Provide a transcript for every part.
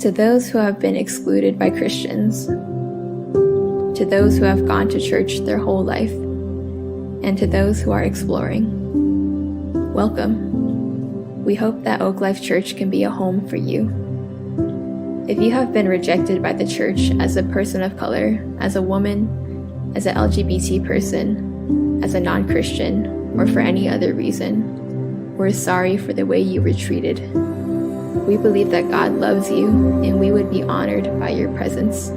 To those who have been excluded by Christians, to those who have gone to church their whole life, and to those who are exploring, welcome. We hope that Oak Life Church can be a home for you. If you have been rejected by the church as a person of color, as a woman, as an LGBT person, as a non-Christian, or for any other reason, we're sorry for the way you were treated. We believe that God loves you, and we would be honored by your presence.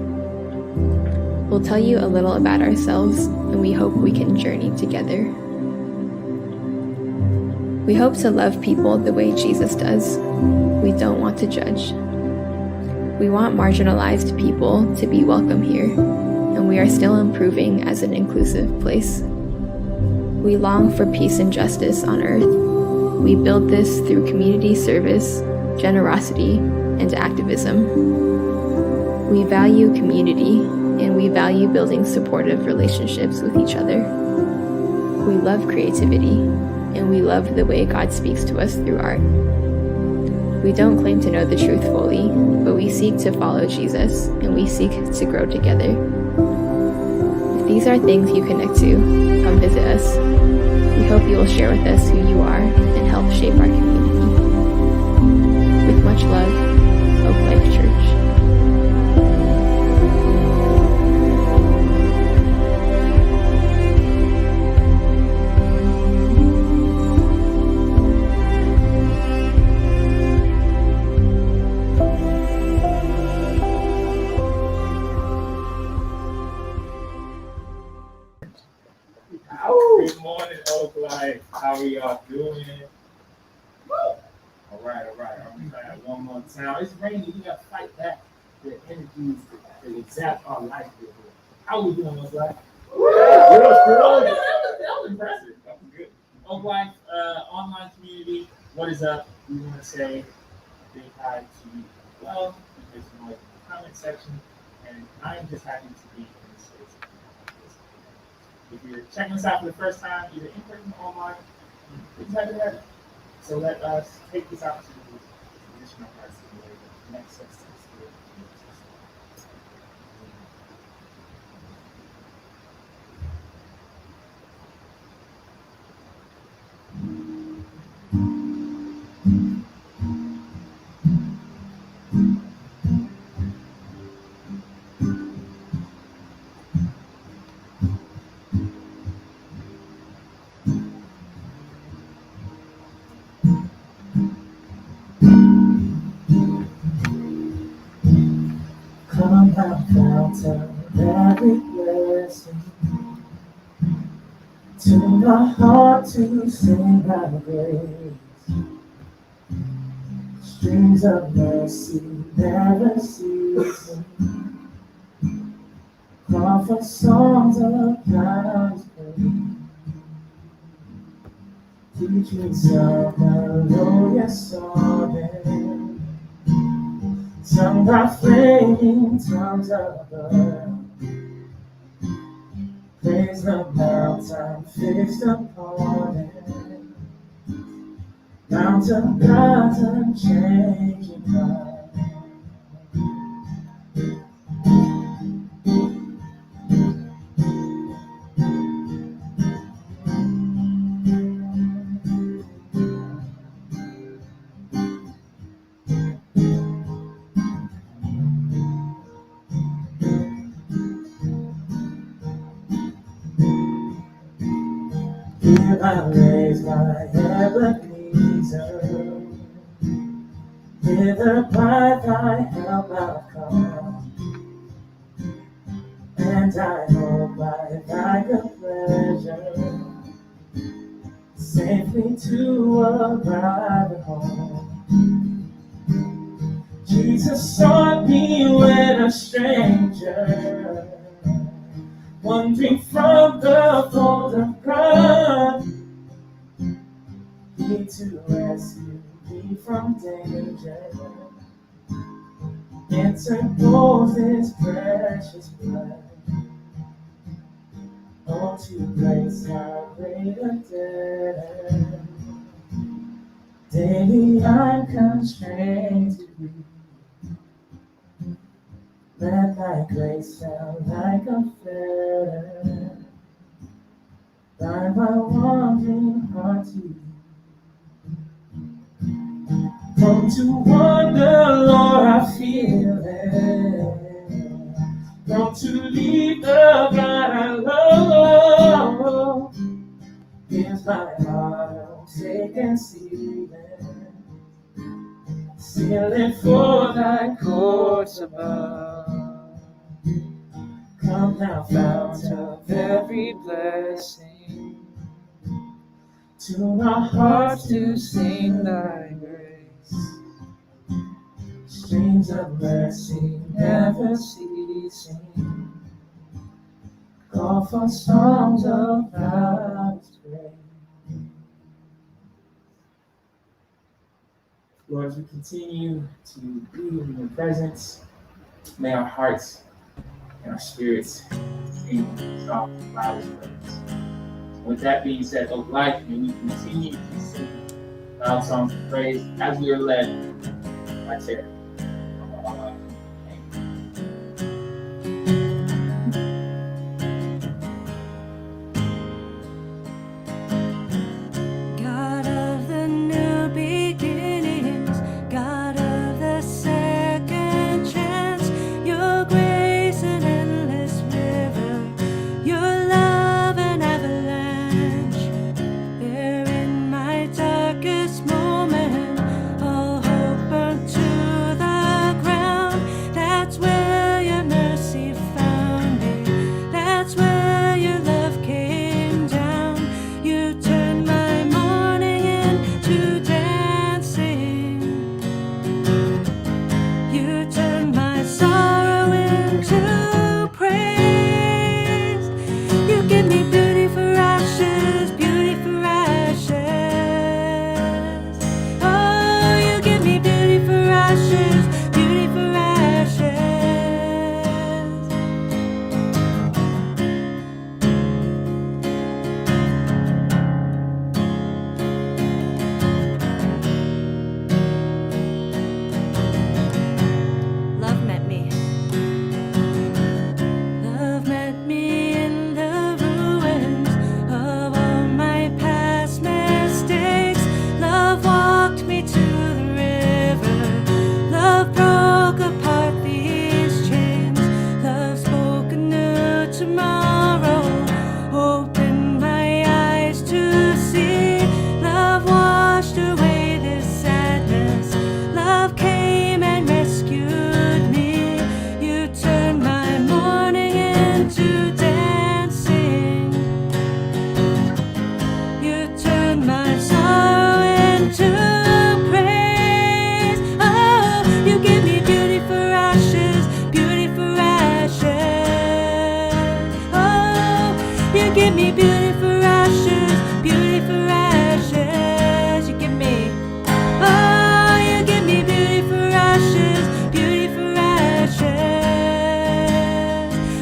We'll tell you a little about ourselves, and we hope we can journey together. We hope to love people the way Jesus does. We don't want to judge. We want marginalized people to be welcome here, and we are still improving as an inclusive place. We long for peace and justice on earth. We build this through community service, generosity, and activism. We value community, and we value building supportive relationships with each other. We love creativity, and we love the way God speaks to us through art. We don't claim to know the truth fully, but we seek to follow Jesus, and we seek to grow together. If these are things you connect to, come visit us. We hope you will share with us who you are and help shape our community. With much love, Oak Life Church. Good morning, Oak Life. How are y'all doing? All right. I'm trying one more time. It's raining. You got to fight back the energies that zap our life. How are we doing, Oak Life? That was impressive. That was good. Oak Life online community. What is up? We want to say big hi to you. Well, there's more in the comment section, and I'm just happy to be in this space. If you're checking us out for the first time, either in person or online, please have it happen. So let us take this opportunity to position our hearts in the way that connects us to the Spirit. Come thou fount of every blessing, to my heart to sing thy grace. Streams of mercy never ceasing, call for songs of God's praise. Teach me some melodious sonnet, sung by flaming tongues above. Praise the mountain fixed upon it, Mount of God's unchanging power. Here I raise my Ebenezer, hither by thy help I've come, and I hope by thy good pleasure safely to arrive at home. Jesus sought me when a stranger, wandering from the fold of God, He to rescue me from danger, interposed His precious blood. Oh, to grace how great a debt daily I'm constrained to be. thy grace down like a feather. Bind my wandering heart to you. Come to wonder, Lord, I feel it. Come to leave the God I love. Here's my heart, I'll take and seal it. Seal it for thy courts above. Come thou fount of every blessing, tune our hearts to sing thy grace. Streams of mercy never ceasing, call for songs of God's grace. Lord, as we continue to be in your presence, may our hearts and our spirits sing songs of God's praise. With that being said, of life, may we continue to sing loud songs of praise as we are led by Terry. God of the new beginnings, God of the second chance, your grace an endless river, your love an avalanche. There in my darkest moment, all hope burnt to the ground. That's where your mercy found me, that's where your love came down. You turned my morning into dancing, you turned my sorrow into praise. You give me beauty for ashes, beauty for ashes. Oh, you give me beauty for ashes, beauty for ashes. Love met me. Love met me in the ruins of all my past mistakes. Love walked me to the river. Love broke apart these chains. Love spoke a new tomorrow. Opened my eyes to see. Love washed away this sadness. Love came and rescued me. You turned my morning into dancing. You turned my sorrow into praise. Oh, you give me beauty for ashes, beauty for ashes. Oh, you give me beauty for ashes, beauty for ashes. You give me. Oh, you give me beauty for ashes, beauty for ashes.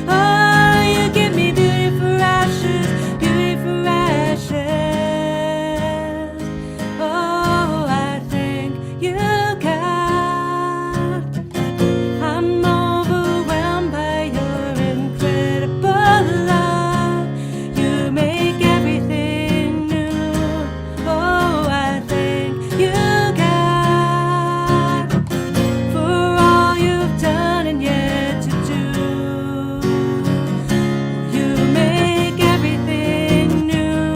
Oh, you give me beauty for ashes, beauty for ashes. Oh, I thank you, God. I'm overwhelmed by your incredible love. You make everything new. Oh, I thank you, God, for all you've done and yet to do. You make everything new.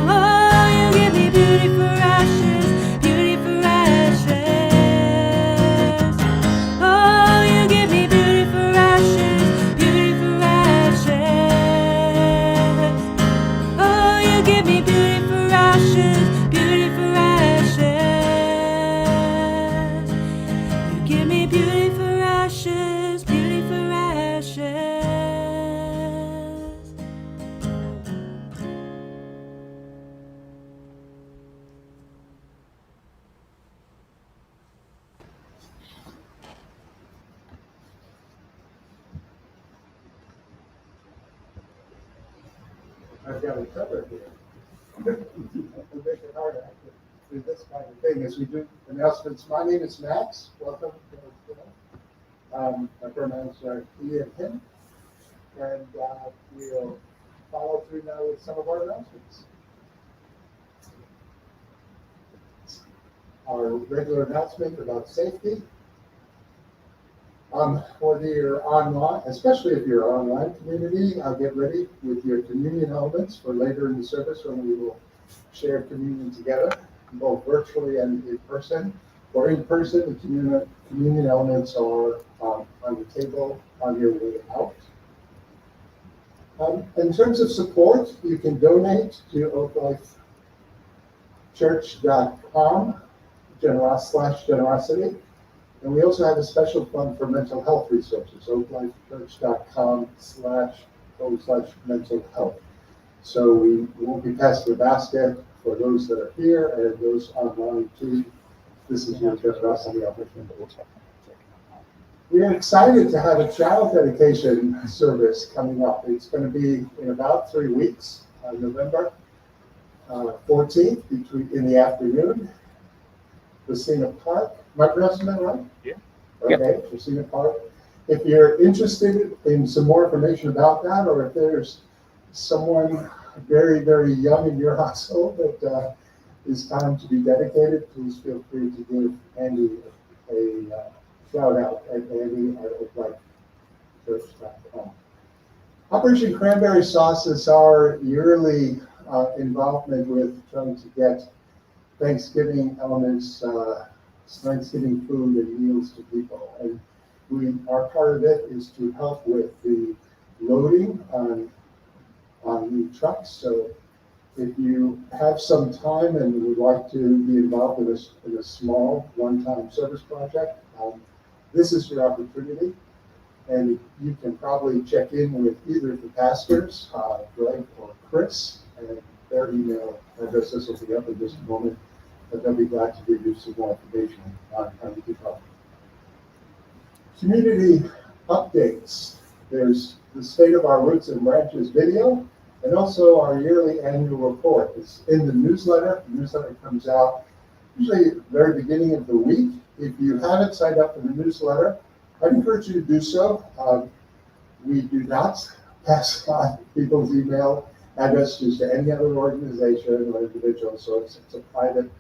Oh, you give me beauty for ashes, beauty for ashes. Oh, you give me beauty for ashes, beauty for ashes. Oh, you give me beauty for ashes, beauty for ashes. You give me beauty for ashes, beauty for ashes. I've got it covered here. We'll make it hard to do this kind of thing as we do announcements. My name is Max. Welcome. My pronouns are he and him, and we'll follow through now with some of our announcements. Our regular announcement about safety. Whether you're online, especially if you're online community, get ready with your communion elements for later in the service when we will share communion together, both virtually and in person. For in person, the communion elements are on the table on your way out. In terms of support, you can donate to oaklifechurch.com /generosity. And we also have a special fund for mental health resources, oaklifechurch.com /mental health. So we won't be passing the basket for those that are here and those online too. This is your generosity opportunity. We are excited to have a child dedication service coming up. It's going to be in about 3 weeks, November 14th, in the afternoon. Racina Park. Am I pronouncing that right? Yeah. Okay, Racina Park. If you're interested in some more information about that, or if there's someone very, very young in your household that is time to be dedicated, please feel free to give Andy a shout out at Andy@oaklifechurch.com. Operation Cranberry Sauce is our yearly involvement with trying to get Thanksgiving elements, Thanksgiving food and meals to people. And our part of it is to help with the loading on new trucks. So if you have some time and would like to be involved in a small one-time service project, this is your opportunity. And you can probably check in with either the pastors, Greg or Chris, and their email addresses will be up in just a moment. But they'll be glad to give you some more information on how you can help. Community updates. There's the State of Our Roots and Branches video, and also our yearly annual report. It's in the newsletter. The newsletter comes out usually at the very beginning of the week. If you haven't signed up for the newsletter, I'd encourage you to do so. We do not pass on people's email addresses to any other organization or individual, so it's a private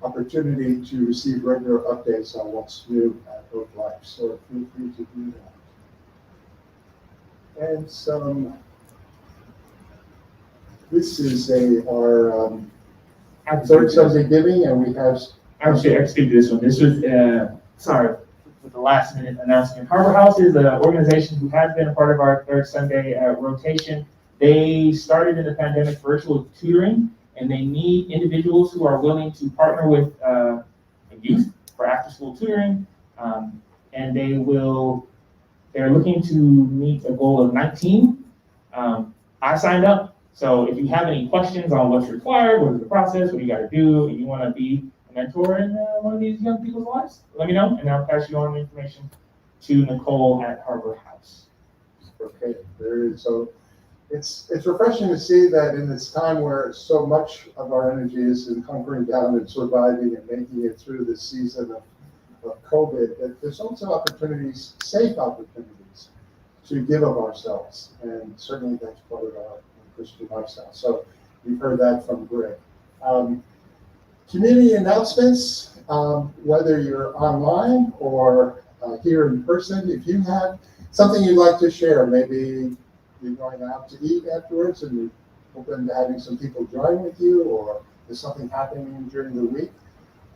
opportunity to receive regular updates on what's new at Oak Life. So feel free to do that. And this is our third Sunday giving, and we have. Actually, I skipped this one. This was sorry for the last minute announcement. Harbor House is an organization who has been a part of our third Sunday rotation. They started in the pandemic virtual tutoring, and they need individuals who are willing to partner with youth for after-school tutoring. And they're looking to meet a goal of 19. I signed up. So if you have any questions on what's required, what is the process, what you got to do, and you want to be a mentor in one of these young people's lives, let me know, and I'll pass you on the information to Nicole at Harbor House. Okay, so it's refreshing to see that in this time where so much of our energy is in hunkering down and surviving and making it through this season of COVID, that there's also opportunities, safe opportunities, to give of ourselves, and certainly that's part of our Christian lifestyle. So you've heard that from Greg. Community announcements, whether you're online or here in person, if you have something you'd like to share, maybe you're going out to eat afterwards and you're open to having some people join with you, or there's something happening during the week,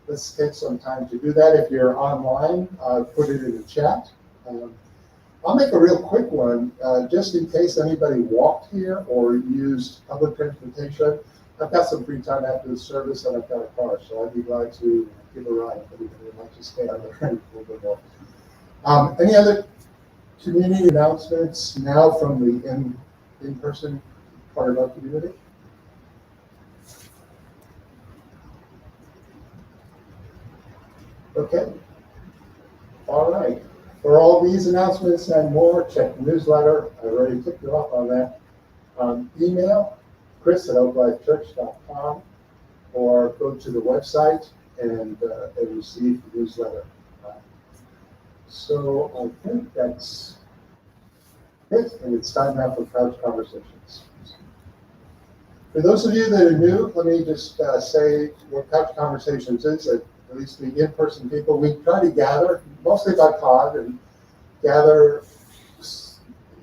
let's take some time to do that. If you're online, put it in the chat. I'll make a real quick one, just in case anybody walked here or used public transportation. I've got some free time after the service, and I've got a car, so I'd be glad to give a ride if anybody would like to stay on the train a little bit more. Any other community announcements now from the in-person part of our community? Okay. All right. For all these announcements and more, check the newsletter. I already tipped you off on that. Email chris@oaklifechurch.com, or go to the website and receive the newsletter. So I think that's it, and it's time now for couch conversations. For those of you that are new, let me just say what couch conversations is. At least the in-person people, we try to gather mostly by pod and gather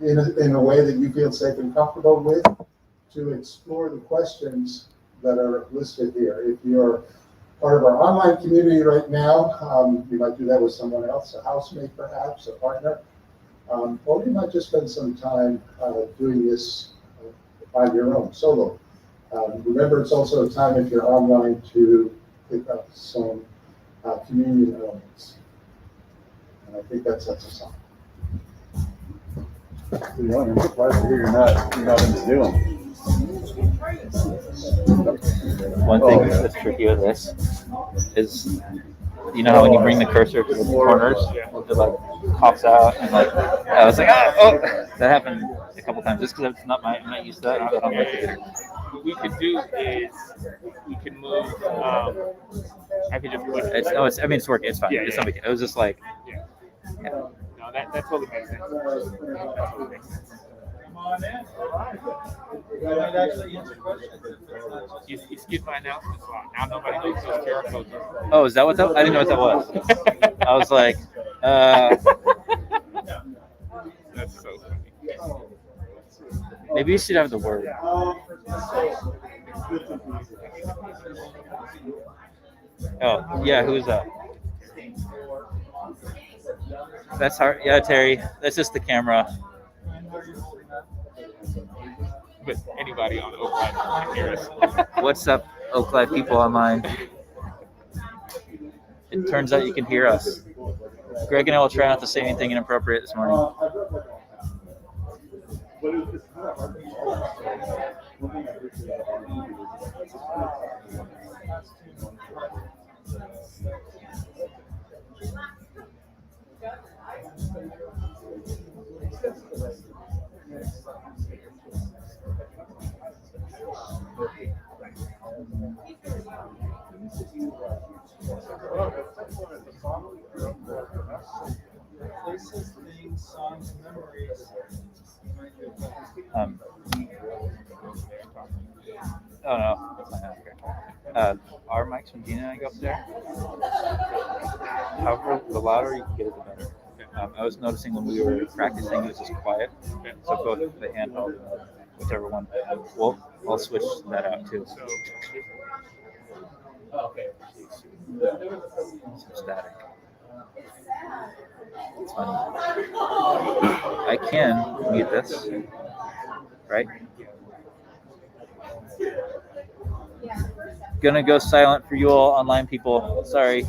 in a way that you feel safe and comfortable with to explore the questions that are listed here. If you're part of our online community right now, you might do that with someone else, a housemate perhaps, a partner, or you might just spend some time doing this on your own, solo. Remember, it's also a time if you're online to pick up some communion elements. And I think that sets us up. I'm surprised to hear you're not into Zoom. One thing that's tricky with this is, you know how when you bring the cursor to the corners, it like pops out and like I was like, oh, that happened a couple times just because I'm not used to that. I don't like it. What we could do is we can move. I could just put. I mean, it's working. It's fine. Yeah, It's yeah. not big. It was just like, No, that totally makes sense. That totally makes sense. Come on in. All right. You might actually answer questions. You skipped my announcements a lot. Now nobody knows those QR codes are. oh, is that what that? I didn't know what that was. I was like, That's so funny. maybe you should have the word. Oh, yeah, who's that? That's hard. Yeah, Terry. That's just the camera. But anybody on Oakland can hear us. What's up, Oakland people online? It turns out you can hear us. Greg and I will try not to say anything inappropriate this morning. Places, things, songs, memories. Oh no, that's not okay. Our mics from Gina and I go up there. However, the louder you can get it, the better. I was noticing when we were practicing, it was just quiet. So both the handheld, whichever one. I'll switch that out too. Okay. Some static. It's funny. I can mute this, right? Gonna go silent for you all online people. Sorry.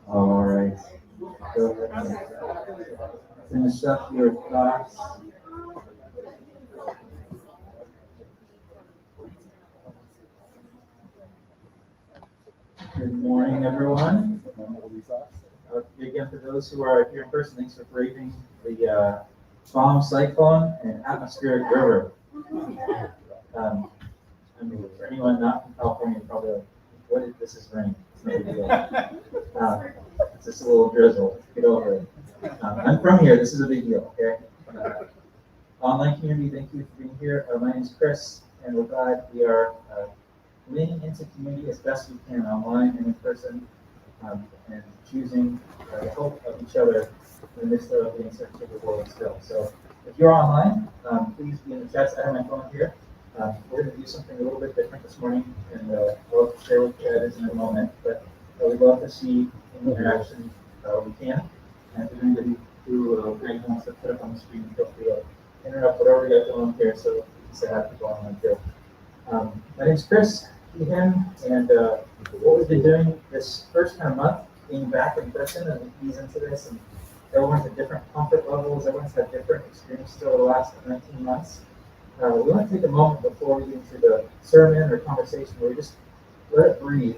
All right. Go ahead and finish up your thoughts. Good morning, everyone. Again, for those who are here in person, thanks for braving the bomb cyclone and atmospheric river. I mean, for anyone not from California, probably like, what is this? Is rain? It's no big deal. It's just a little drizzle. Get over it. I'm from here. This is a big deal. Okay. Online community, thank you for being here. My name is Chris, and we're glad we are leaning into community as best we can online and in person, and choosing the hope of each other in the midst of the uncertainty of the world still. So if you're online, please be in the chats. I have my phone here. We're going to do something a little bit different this morning, and I'll share with you that is in a moment. But we'd love to see any interaction we can. And if there's anybody who Greg wants to put up on the screen, feel free to interrupt whatever we got going on here so we can say hi to people online too. My name's Chris Keehan, and what we've been doing this first kind of month, being back in person and ease into this, and everyone's at different comfort levels, everyone's had different experiences over the last 19 months. We want to take a moment before we get into the sermon or conversation where we just let it breathe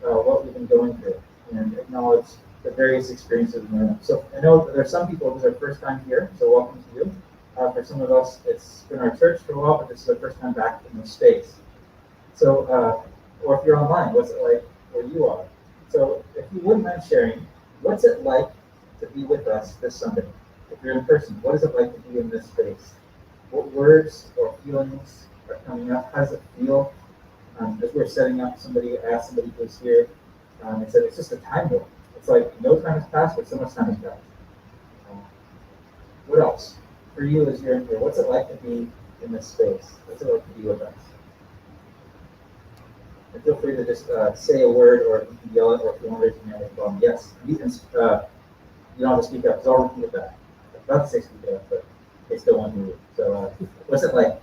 what we've been going through and acknowledge the various experiences we've been. So I know there's some people who's their first time here, so welcome to you. For some of us, it's been our church for a while, but this is our first time back in this space. So, or if you're online, what's it like where you are? So if you wouldn't mind sharing, what's it like to be with us this Sunday? If you're in person, what is it like to be in this space? What words or feelings are coming up? How does it feel? As we're setting up, somebody asked somebody who's here, and said it's just a time warp. It's like no time has passed, but so much time has passed. What else? For you as you're in here, what's it like to be in this space? What's it like to be with us? And feel free to just say a word, or you can yell it, or if you want to raise your hand as well. Yes, you can. You don't have to speak up, because I'll repeat it back. I'm about to say speak up, but they still want to hear you. So, what's it like? It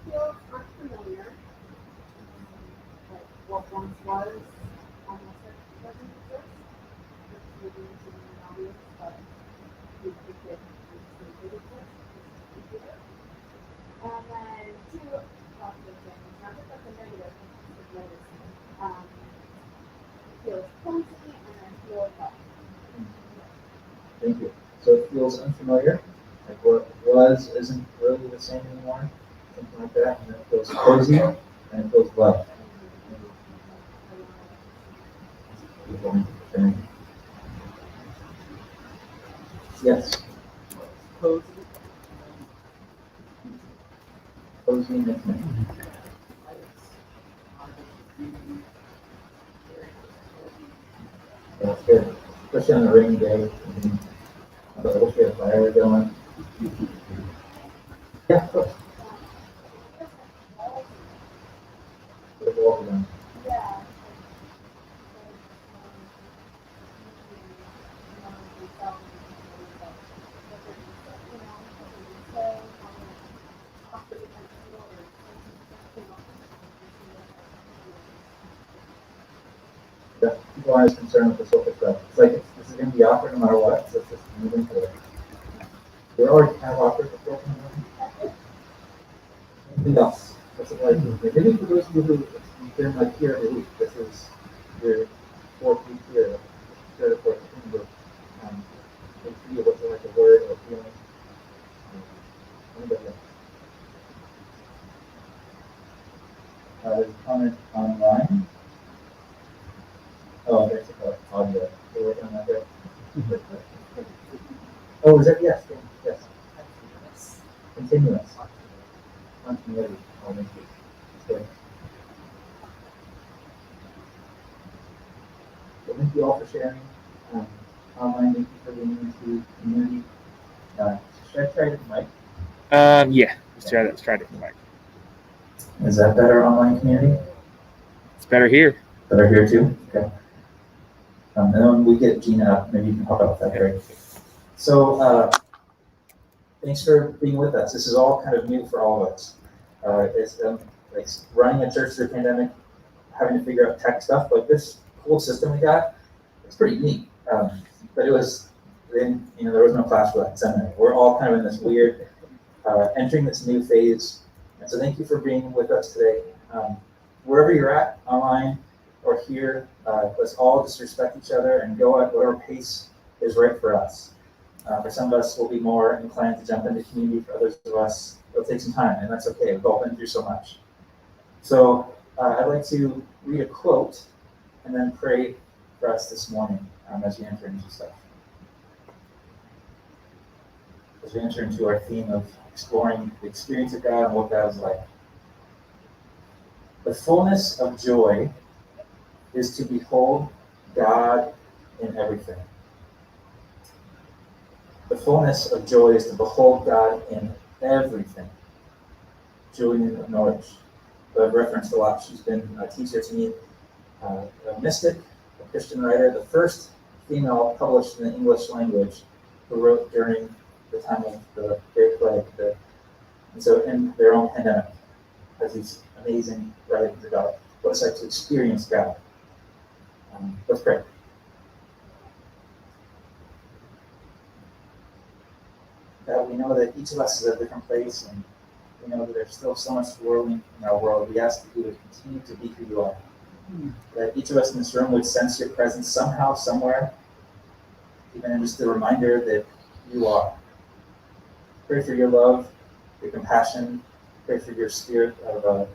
feels unfamiliar. Like what once was almost like it doesn't exist. It's moving into the new audience, but we think it exist. And then two positive things, not just like the negative things, it feels cozy and then feels up. Thank you. So it feels unfamiliar, like what was isn't really the same anymore, something like that, and it feels cozy and it feels loved. Yes. Cozy. Cozy and intimate. That's good, especially on a rainy day. I wish we had fire going. Yeah, of course. There's a walk around. Yeah. Yeah, people aren't as concerned with the social stuff. It's like this is going to be awkward no matter what, so let's just move into it. We're already kind of awkward before. Anything else? What's it like? Maybe for those of you who've been like here every week, this is your fourth week here, third or fourth week. For you, what's it like, a word or a feeling? Anybody else? There's a comment online. Oh, there's a audio. We're working on that there. Oh, is that yes? Yes. Continuous. Continuity. Oh, thank you. That's good. So thank you all for sharing. Online, thank you for being into community. Should I try the mic? Yeah. Let's try it. Mike. Is that better online community? It's better here. Better here too? Okay. And then when we get Gina up, maybe you can pop up that area. So, thanks for being with us. This is all kind of new for all of us. It's running a church through a pandemic having to figure out tech stuff, like this whole system we got, it's pretty neat. But it was, then, there was no class for that seminary. We're all kind of in this weird, entering this new phase. And so thank you for being with us today. Wherever you're at, online or here, let's all just respect each other and go at whatever pace is right for us. For some of us, we'll be more inclined to jump into community. For others of us, it'll take some time, and that's okay. We've all been through so much. So I'd like to read a quote and then pray for us this morning as we enter into stuff. As we enter into our theme of exploring the experience of God and what God is like. The fullness of joy is to behold God in everything. The fullness of joy is to behold God in everything. Julian of Norwich, who I've referenced a lot, she's been a teacher to me, a mystic, a Christian writer, the first female published in the English language who wrote during the time of the Great Plague. And so in their own pandemic, has these amazing writings about what it's like to experience God. Let's pray. God, we know that each of us is at a different place, and we know that there's still so much swirling in our world. We ask that you would continue to be who you are. That each of us in this room would sense your presence somehow, somewhere, even in just the reminder that you are. Pray for your love, your compassion. Pray for your spirit of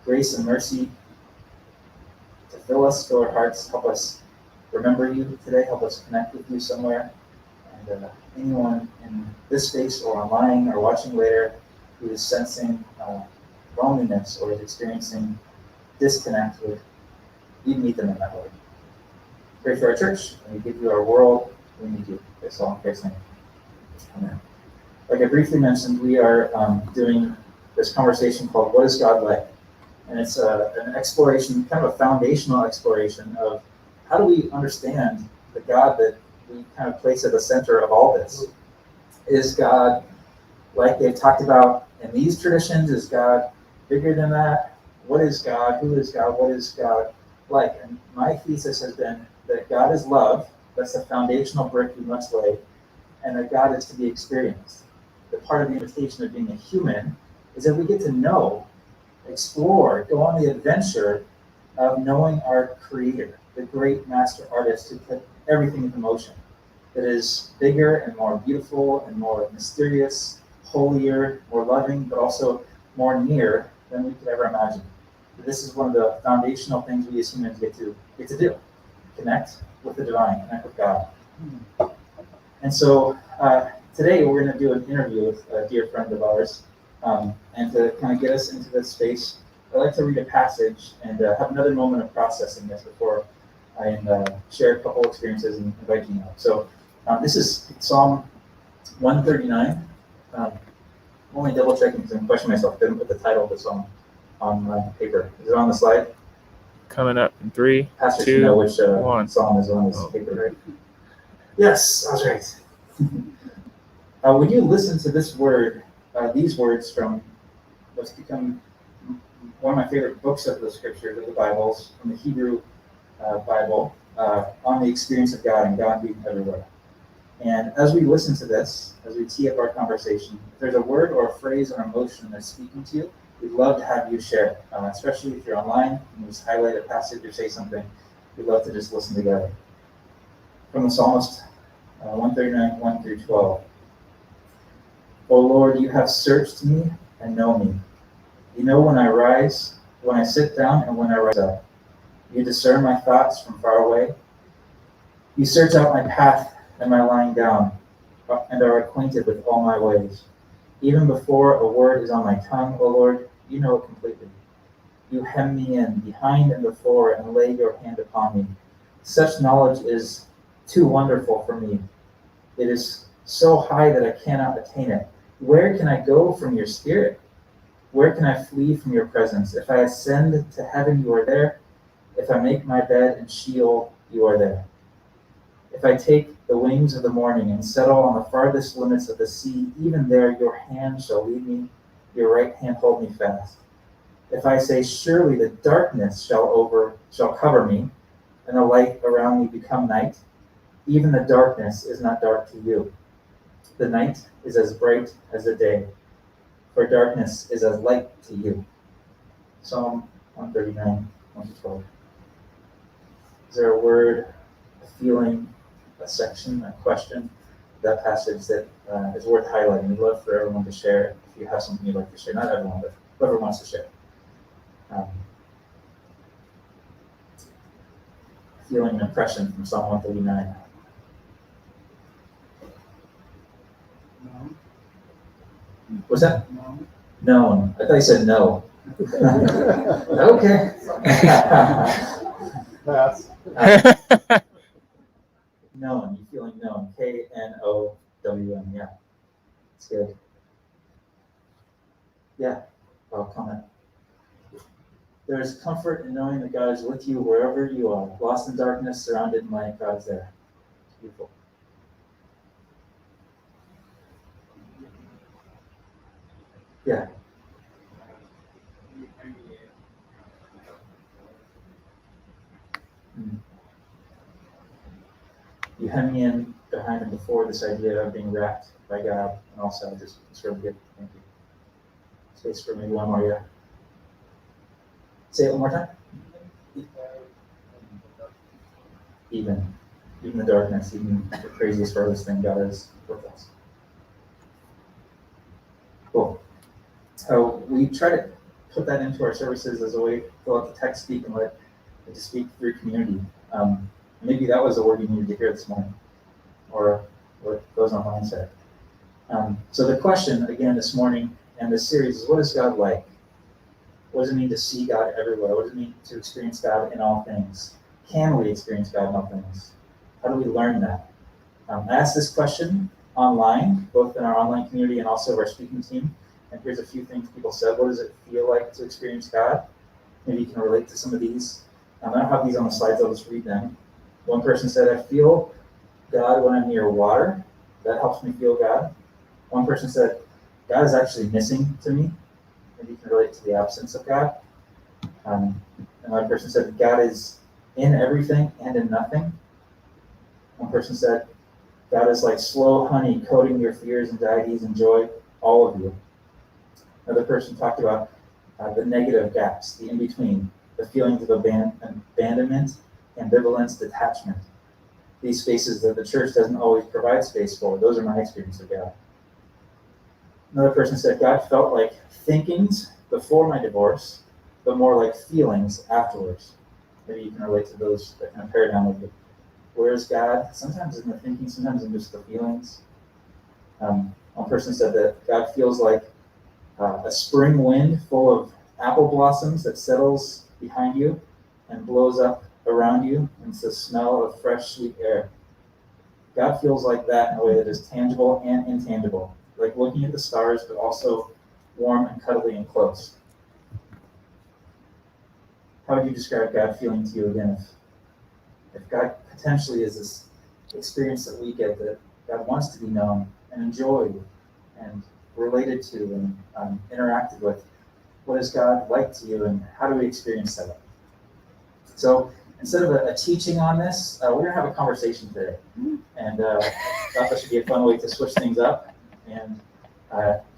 grace and mercy to fill us, fill our hearts, help us remember you today, help us connect with you somewhere. And anyone in this space or online or watching later who is sensing loneliness or is experiencing disconnect with, you meet them in that way. Pray for our church, and we give you our world. We need you. That's all in Christ's name. Amen. Like I briefly mentioned, we are doing this conversation called What is God Like? And it's an exploration, kind of a foundational exploration of how do we understand the God that we kind of place at the center of all this. Is God, like they've talked about in these traditions, is God bigger than that? What is God? Who is God? What is God like? And my thesis has been that God is love. That's the foundational brick we must lay. And that God is to be experienced. The part of the invitation of being a human is that we get to know, explore, go on the adventure of knowing our Creator, the great master artist who put everything into motion. That is bigger and more beautiful and more mysterious, holier, more loving, but also more near than we could ever imagine. This is one of the foundational things we as humans get to do. Connect with the divine, connect with God. And so today we're going to do an interview with a dear friend of ours. And to kind of get us into this space, I'd like to read a passage and have another moment of processing this before I share a couple experiences and invite Gina up. So this is Psalm 139. I'm only double checking because I'm questioning myself. I didn't put the title of the song on my paper. Is it on the slide? Coming up in 3, Pastor 2, should know which 1. song is on this paper, right? Yes, I was right. Would you listen to this word, these words from what's become one of my favorite books of the scriptures, of the Bibles, from the Hebrew Bible, on the experience of God and God being everywhere. And as we listen to this, as we tee up our conversation, if there's a word or a phrase or emotion that's speaking to you, we'd love to have you share it, especially if you're online and just highlight a passage or say something. We'd love to just listen together. From the Psalmist, 139, 1 through 12. O Lord, you have searched me and know me. You know when I rise, when I sit down, and when I rise up. You discern my thoughts from far away. You search out my path and my lying down, and are acquainted with all my ways. Even before a word is on my tongue, O Lord, you know it completely. You hem me in, behind and before, and lay your hand upon me. Such knowledge is too wonderful for me. It is so high that I cannot attain it. Where can I go from your spirit? Where can I flee from your presence? If I ascend to heaven, you are there. If I make my bed in Sheol, you are there. If I take the wings of the morning and settle on the farthest limits of the sea, even there your hand shall lead me, your right hand hold me fast. If I say, surely the darkness shall cover me, and the light around me become night, even the darkness is not dark to you. The night is as bright as the day, for darkness is as light to you. Psalm 139, 1-12. Is there a word, a feeling, a section, a question, that passage that is worth highlighting? We'd love for everyone to share if you have something you'd like to share. Not everyone, but whoever wants to share. Feeling an impression from Psalm 139. What's that? Known. I thought you said no. Okay. Pass. Known. You feeling known. K-N-O-W-N. Yeah. It's good. Yeah. I'll comment. There is comfort in knowing that God is with you wherever you are. Lost in darkness, surrounded in light, God's there. It's beautiful. Yeah. You hem me in behind and before this idea of being wrapped by God, and also just it's really good. Thank you. Space for maybe one more, yeah. Say it one more time. Even the darkness, even the craziest, furthest thing, God is with us. Cool. So we try to put that into our services as a way to let the text speak and let it just speak through community. Maybe that was the word you needed to hear this morning, or what goes online said. So the question again this morning and this series is, what is God like? What does it mean to see God everywhere? What does it mean to experience God in all things? Can we experience God in all things? How do we learn that? I asked this question online, both in our online community and also our speaking team. And here's a few things people said. What does it feel like to experience God? Maybe you can relate to some of these. I don't have these on the slides, I'll just read them. One person said, I feel God when I'm near water. That helps me feel God. One person said, God is actually missing to me. Maybe you can relate to the absence of God. Another person said, God is in everything and in nothing. One person said, God is like slow honey coating your fears, anxieties, and joy, all of you. Another person talked about the negative gaps, the in-between, the feelings of abandonment, ambivalence, detachment. These spaces that the church doesn't always provide space for. Those are my experience of God. Another person said, God felt like thinkings before my divorce, but more like feelings afterwards. Maybe you can relate to those, that kind of paradigm of it. Where is God? Sometimes in the thinking, sometimes in just the feelings. One person said that God feels like a spring wind full of apple blossoms that settles behind you and blows up around you, and it's the smell of fresh, sweet air. God feels like that in a way that is tangible and intangible, like looking at the stars, but also warm and cuddly and close. How would you describe God feeling to you again? If God potentially is this experience that we get, that God wants to be known and enjoyed and related to and interacted with, what is God like to you, and how do we experience that? So instead of a teaching on this, we're going to have a conversation today. And thought this would be a fun way to switch things up and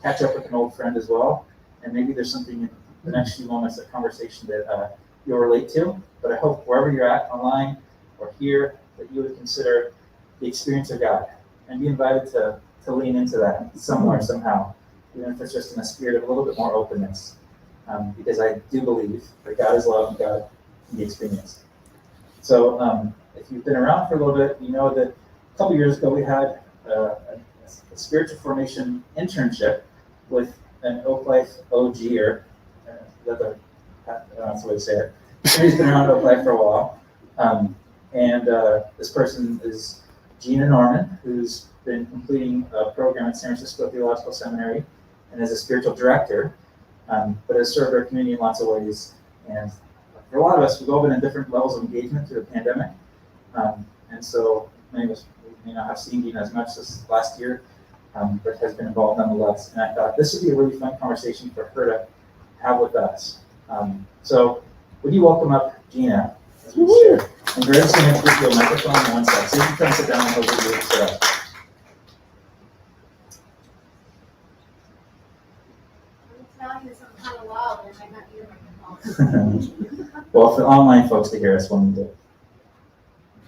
catch up with an old friend as well. And maybe there's something in the next few moments of conversation that you'll relate to. But I hope wherever you're at, online or here, that you would consider the experience of God and be invited to lean into that somewhere, somehow, even if it's just in a spirit of a little bit more openness. Because I do believe that God is love and God can be experienced. So if you've been around for a little bit, you know that a couple years ago we had a spiritual formation internship with an Oak Life OG-er. That's the way to say it. He's been around Oak Life for a while. This person is Gina Norman, who's been completing a program at San Francisco Theological Seminary and is a spiritual director, but has served our community in lots of ways. And for a lot of us, we've all been in different levels of engagement through the pandemic. And so many of us may not have seen Gina as much this last year, but has been involved nonetheless. And I thought this would be a really fun conversation for her to have with us. So would you welcome up Gina as we share? And Greg's going to give you a microphone on one side. So you can come sit down and he'll give you a sit up. I'm telling you, something kind of loud, and I might not hear my Well, for online folks to hear us, we'll need to.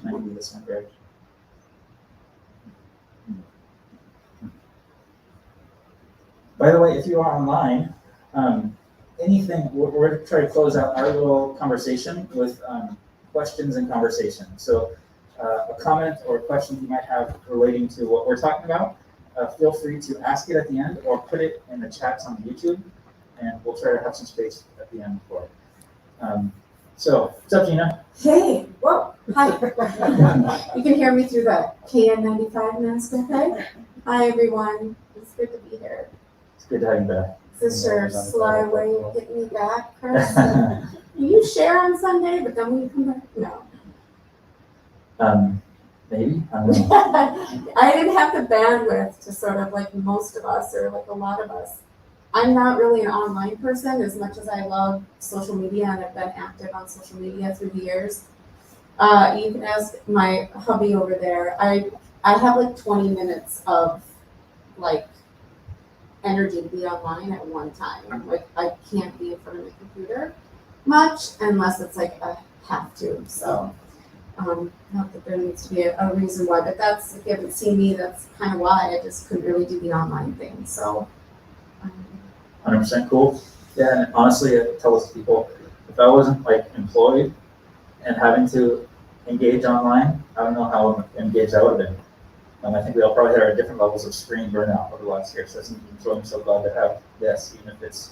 Can I do this one, Greg? By the way, if you are online, anything, we're going to try to close out our little conversation with questions and conversation. So a comment or a question you might have relating to what we're talking about, feel free to ask it at the end or put it in the chats on YouTube, and we'll try to have some space at the end for it. So, what's up, Gina? Hey, whoa, hi. You can hear me through the KN95 mask, okay? Hi, everyone. It's good to be here. It's good to have you back. Is this your sly way of getting me back, Chris? You share on Sunday, but then when you come back, no. Maybe, I don't know. I didn't have the bandwidth to sort of like most of us or like a lot of us. I'm not really an online person as much as I love social media and I've been active on social media through the years. You can ask my hubby over there. I have like 20 minutes of like energy to be online at one time. Like I can't be in front of my computer much unless it's like I have to. So not that there needs to be a reason why, but that's, if you haven't seen me, that's kind of why I just couldn't really do the online thing. So 100% cool. Yeah, and honestly, I tell people, if I wasn't like employed and having to engage online, I don't know how engaged I would have been. I think we all probably had our different levels of screen burnout over the last year. So I'm so glad to have this, even if it's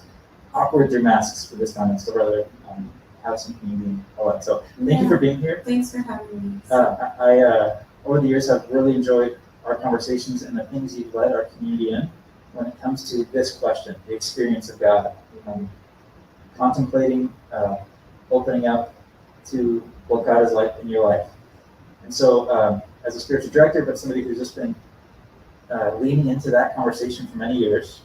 awkward through masks for this time, and still rather have some community, all that. So thank you for being here. Thanks for having me. I over the years have really enjoyed our conversations and the things you've led our community in when it comes to this question, the experience of God, contemplating, opening up to what God is like in your life. And so as a spiritual director, but somebody who's just been leaning into that conversation for many years,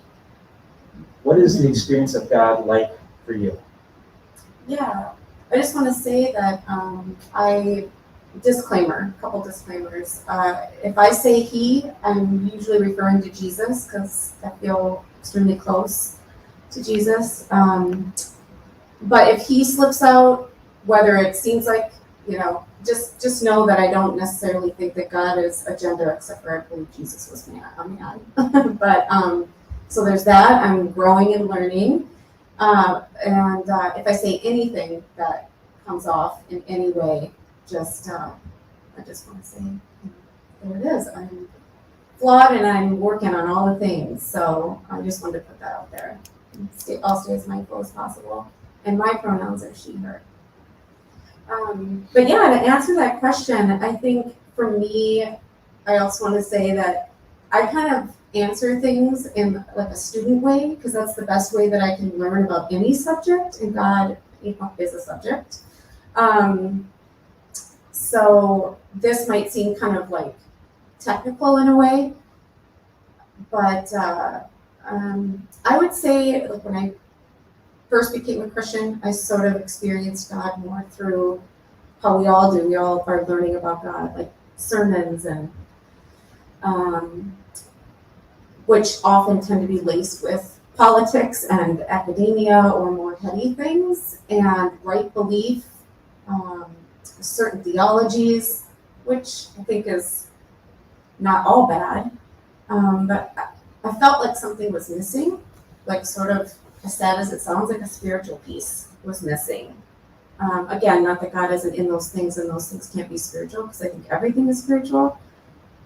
what is the experience of God like for you? Yeah, I just want to say that a couple disclaimers. If I say he, I'm usually referring to Jesus because I feel extremely close to Jesus. But if he slips out, whether it seems like, just know that I don't necessarily think that God is a gender, except for I believe Jesus was a man. But so there's that. I'm growing and learning. And if I say anything that comes off in any way, I just want to say, there it is. I'm flawed and I'm working on all the things. So I just wanted to put that out there. I'll stay as mindful as possible. And my pronouns are she, her. But yeah, to answer that question, I think for me, I also want to say that I kind of answer things in like a student way, because that's the best way that I can learn about any subject, and God is a subject. So this might seem kind of like technical in a way, but I would say like when I first became a Christian, I sort of experienced God more through how we all do. We all are learning about God, like sermons and which often tend to be laced with politics and academia or more heady things, and right belief, certain theologies, which I think is not all bad, but I felt like something was missing, like sort of, as sad as it sounds, like a spiritual piece was missing. Again, not that God isn't in those things and those things can't be spiritual, because I think everything is spiritual,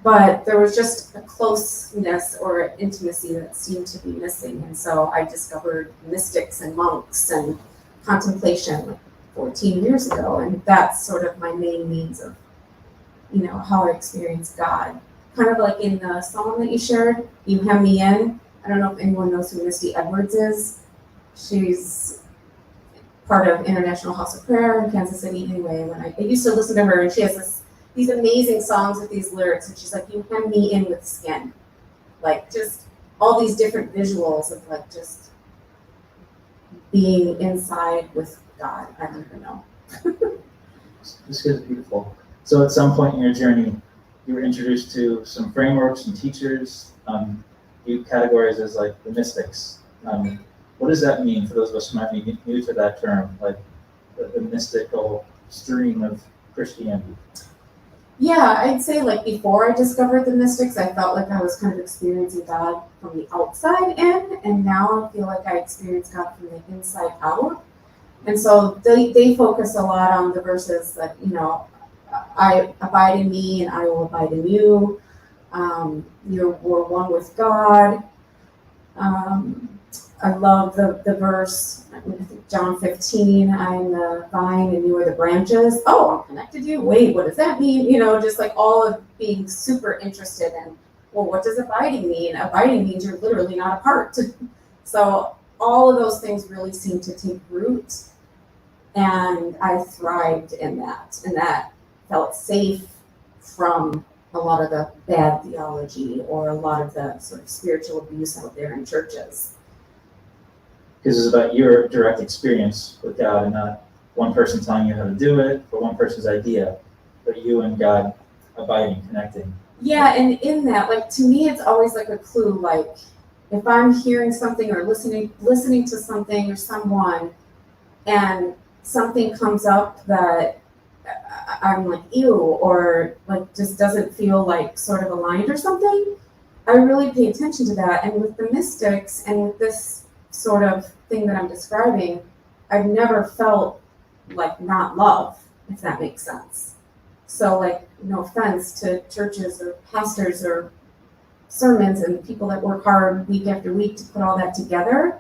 but there was just a closeness or intimacy that seemed to be missing. And so I discovered mystics and monks and contemplation like 14 years ago, and that's sort of my main means of, how I experience God. Kind of like in the song that you shared, You Hem Me In. I don't know if anyone knows who Misty Edwards is. She's part of International House of Prayer in Kansas City. Anyway, when I used to listen to her, and she has these amazing songs with these lyrics, and she's like, you hem me in with skin. Like just all these different visuals of like just being inside with God. I don't even know. This is beautiful. So at some point in your journey, you were introduced to some frameworks and teachers. You categorized as like the mystics. What does that mean for those of us who might be new to that term, like the mystical stream of Christianity? Yeah, I'd say like before I discovered the mystics, I felt like I was kind of experiencing God from the outside in, and now I feel like I experience God from the inside out. And so they focus a lot on the verses that, you know, I abide in me and I will abide in you. We're one with God. I love the verse, I think John 15, I'm the vine and you are the branches. Oh, I'm connected to you? Wait, what does that mean? You know, just like all of being super interested in, well, what does abiding mean? Abiding means you're literally not apart. So all of those things really seem to take root, and I thrived in that, and that felt safe from a lot of the bad theology or a lot of the sort of spiritual abuse out there in churches. Because it's about your direct experience with God and not one person telling you how to do it or one person's idea, but you and God abiding, connecting. Yeah, and in that, like, to me, it's always like a clue. Like, if I'm hearing something or listening to something or someone, and something comes up that I'm like, ew, or like just doesn't feel like sort of aligned or something, I really pay attention to that. And with the mystics and with this sort of thing that I'm describing, I've never felt like not love, if that makes sense. So, like, no offense to churches or pastors or sermons and people that work hard week after week to put all that together.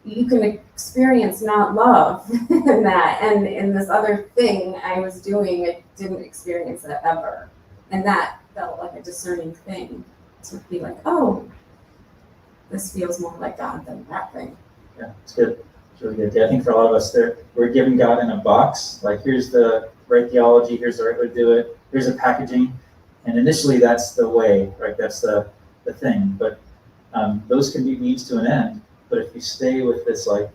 You can experience not love in that. And in this other thing I was doing, I didn't experience that ever. And that felt like a discerning thing to be like, oh, this feels more like God than that thing. Yeah, it's good. It's really good. Yeah, I think for a lot of us there, we're giving God in a box. Like, here's the right theology, here's the right way to do it, here's the packaging. And initially that's the way, right? That's the thing. But those can be means to an end. But if you stay with this, like,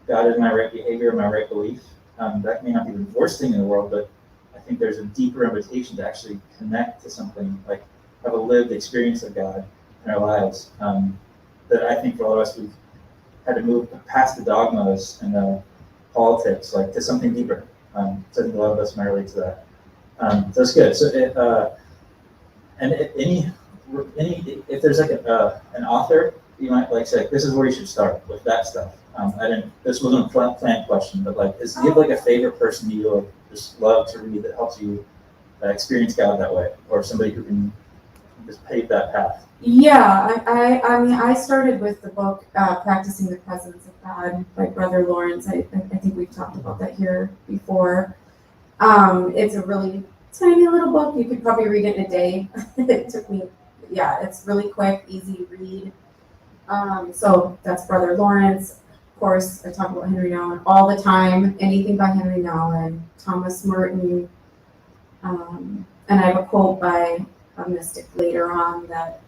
God is my right behavior, my right belief, that may not be the worst thing in the world, but I think there's a deeper invitation to actually connect to something, like have a lived experience of God in our lives. That I think for all of us, we've had to move past the dogmas and the politics, like, to something deeper. So I think a lot of us might relate to that. So it's good. So if there's like an author, you might like say, this is where you should start with that stuff. This wasn't a planned question, but like, do you have like a favorite person you just love to read that helps you experience God that way, or somebody who can just pave that path? Yeah, I mean, I started with the book Practicing the Presence of God by Brother Lawrence. I think we've talked about that here before. It's a really tiny little book. You could probably read it in a day. It took me, it's really quick, easy read. So that's Brother Lawrence. Of course, I talk about Henry Nouwen all the time. Anything by Henry Nouwen, Thomas Merton. And I have a quote by a mystic later on that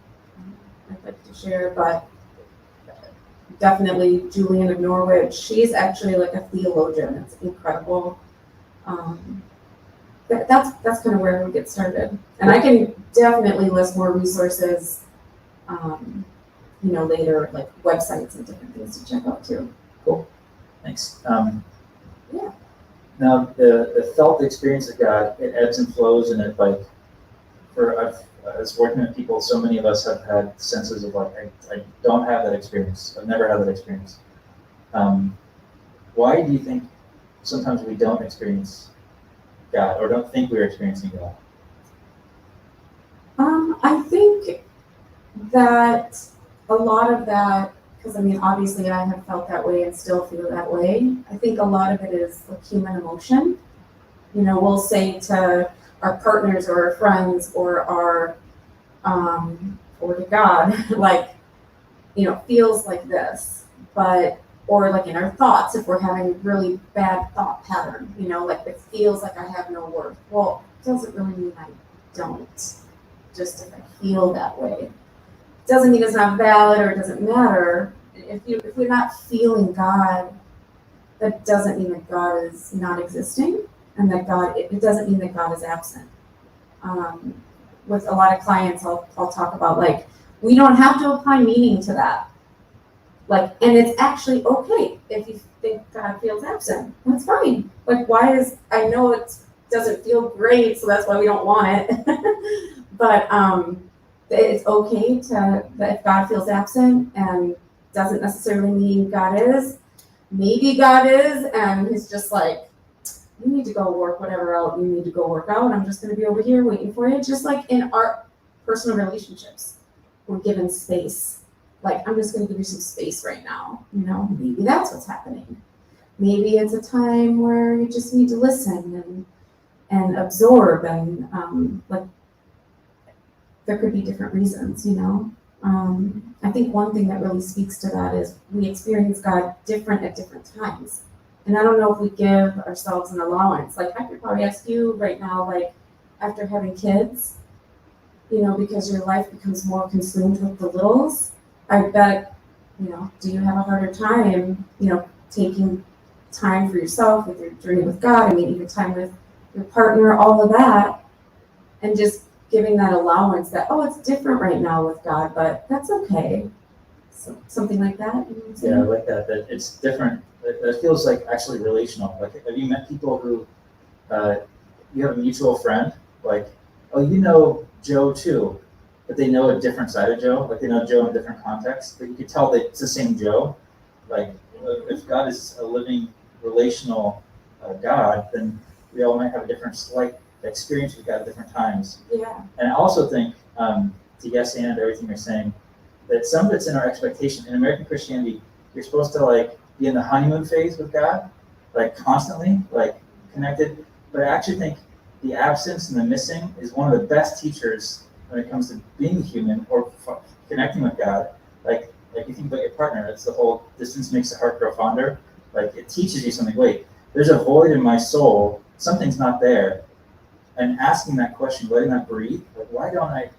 I'd like to share, but definitely Julian of Norwich. She's actually like a theologian. It's incredible. That's kind of where we get started. And I can definitely list more resources, later, like websites and different things to check out too. Cool. Thanks. Yeah. Now, the felt experience of God, it ebbs and flows, and it, like, as working with people, so many of us have had senses of like, I don't have that experience. I've never had that experience. Why do you think sometimes we don't experience God, or don't think we're experiencing God? I think that a lot of that, because I mean, obviously I have felt that way and still feel that way. I think a lot of it is like human emotion. We'll say to our partners or our friends or our, or to God, like, feels like this, or like in our thoughts, if we're having really bad thought pattern, like it feels like I have no worth. Well, it doesn't really mean I don't, just if I feel that way. It doesn't mean it's not valid or it doesn't matter. if we're not feeling God, that doesn't mean that God is not existing, and that it doesn't mean that God is absent. With a lot of clients, I'll talk about, like, we don't have to apply meaning to that. Like, and it's actually okay if you think God feels absent. That's fine. Like, I know it doesn't feel great, so that's why we don't want it. But it's okay that if God feels absent, and doesn't necessarily mean God is. Maybe God is, and he's just like, you need to go work whatever out you need to go work out. I'm just going to be over here waiting for you. Just like in our personal relationships, we're given space. Like, I'm just going to give you some space right now. Maybe that's what's happening. Maybe it's a time where you just need to listen and absorb, and like, there could be different reasons, I think one thing that really speaks to that is we experience God different at different times. And I don't know if we give ourselves an allowance. Like, I could probably ask you right now, like, after having kids, because your life becomes more consumed with the littles, I bet, do you have a harder time, taking time for yourself with your journey with God? I mean, even time with your partner, all of that, and just giving that allowance that, oh, it's different right now with God, but that's okay. So, something like that. Yeah, I like that. That it's different. That feels like actually relational. Like, have you met people who you have a mutual friend? Like, oh, you know Joe too, but they know a different side of Joe. Like, they know Joe in a different context, but you could tell that it's the same Joe. Like, if God is a living, relational God, then we all might have a different slight experience with God at different times. Yeah. And I also think, to yes and everything you're saying, that some of it's in our expectation. In American Christianity, you're supposed to, like, be in the honeymoon phase with God, like, constantly, like, connected. But I actually think the absence and the missing is one of the best teachers when it comes to being human or connecting with God. Like you think about your partner, it's the whole distance makes the heart grow fonder. Like, it teaches you something. Wait, there's a void in my soul. Something's not there. And asking that question, letting that breathe, like, why don't I?